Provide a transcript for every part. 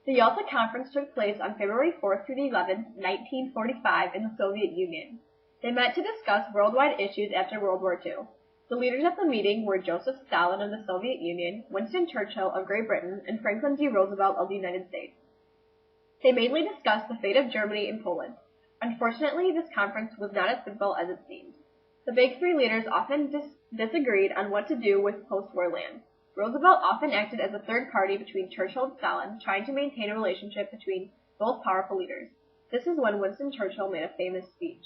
The Yalta Conference took place on February 4th through the 11th, 1945 in the Soviet Union. They met to discuss worldwide issues after World War II. The leaders at the meeting were Joseph Stalin of the Soviet Union, Winston Churchill of Great Britain, and Franklin D. Roosevelt of the United States. They mainly discussed the fate of Germany and Poland. Unfortunately, this conference was not as simple as it seemed. The big three leaders often disagreed on what to do with post-war land. Roosevelt often acted as a third party between Churchill and Stalin, trying to maintain a relationship between both powerful leaders. This is when Winston Churchill made a famous speech.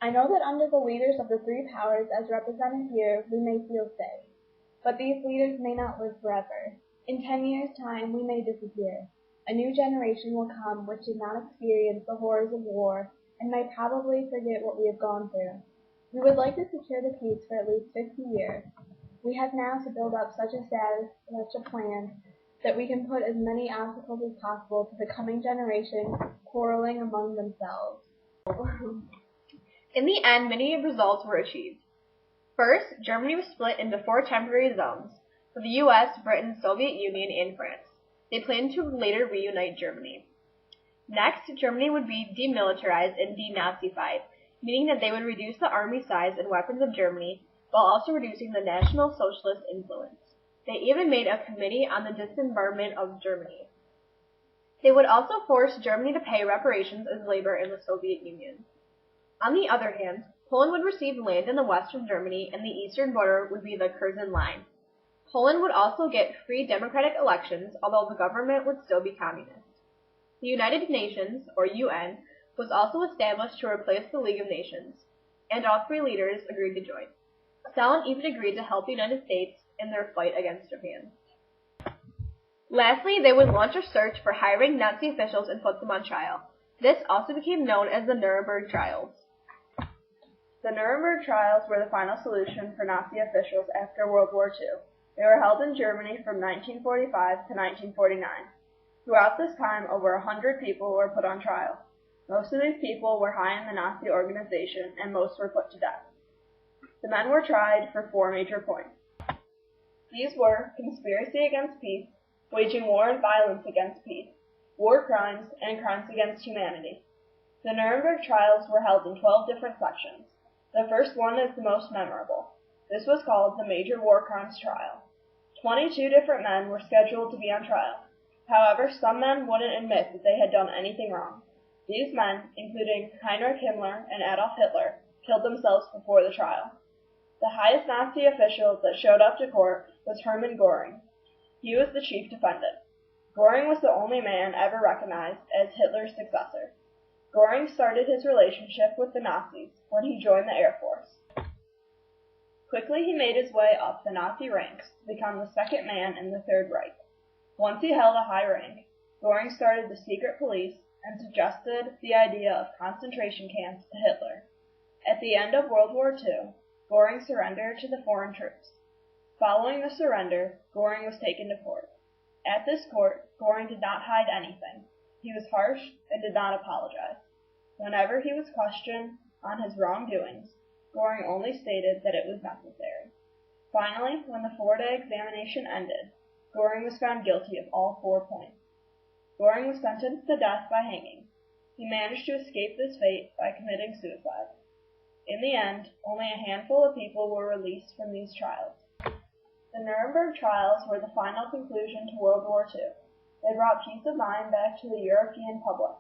I know that under the leaders of the three powers as represented here, we may feel safe. But these leaders may not live forever. In 10 years' time, we may disappear. A new generation will come which did not experience the horrors of war and may probably forget what we have gone through. We would like to secure the peace for at least 50 years. We have now to build up such a plan that we can put as many obstacles as possible to the coming generation quarreling among themselves. In the end, many results were achieved. First, Germany was split into 4 temporary zones, for the U.S., Britain, Soviet Union, and France. They planned to later reunite Germany. Next, Germany would be demilitarized and denazified, meaning that they would reduce the army size and weapons of Germany while also reducing the National Socialist influence. They even made a committee on the dismemberment of Germany. They would also force Germany to pay reparations as labor in the Soviet Union. On the other hand, Poland would receive land in the west from Germany, and the eastern border would be the Curzon Line. Poland would also get free democratic elections, although the government would still be communist. The United Nations, or UN, was also established to replace the League of Nations, and all three leaders agreed to join. Stalin even agreed to help the United States in their fight against Japan. Lastly, they would launch a search for high-ranking Nazi officials and put them on trial. This also became known as the Nuremberg trials. The Nuremberg trials were the final solution for Nazi officials after World War II. They were held in Germany from 1945 to 1949. Throughout this time, over 100 people were put on trial. Most of these people were high in the Nazi organization, and most were put to death. The men were tried for 4 major points. These were conspiracy against peace, waging war and violence against peace, war crimes, and crimes against humanity. The Nuremberg trials were held in 12 different sections. The first one is the most memorable. This was called the Major War Crimes Trial. 22 different men were scheduled to be on trial. However, some men wouldn't admit that they had done anything wrong. These men, including Heinrich Himmler and Adolf Hitler, killed themselves before the trial. The highest Nazi official that showed up to court was Hermann Göring. He was the chief defendant. Göring was the only man ever recognized as Hitler's successor. Göring started his relationship with the Nazis when he joined the Air Force. Quickly he made his way up the Nazi ranks to become the second man in the Third Reich. Once he held a high rank, Göring started the secret police and suggested the idea of concentration camps to Hitler. At the end of World War II, Göring surrendered to the foreign troops. Following the surrender, Göring was taken to court. At this court, Göring did not hide anything. He was harsh and did not apologize. Whenever he was questioned on his wrongdoings, Göring only stated that it was necessary. Finally, when the 4-day examination ended, Göring was found guilty of all 4 points. Göring was sentenced to death by hanging. He managed to escape this fate by committing suicide. In the end, only a handful of people were released from these trials. The Nuremberg trials were the final conclusion to World War II. They brought peace of mind back to the European public.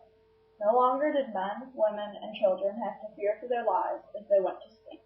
No longer did men, women, and children have to fear for their lives as they went to sleep.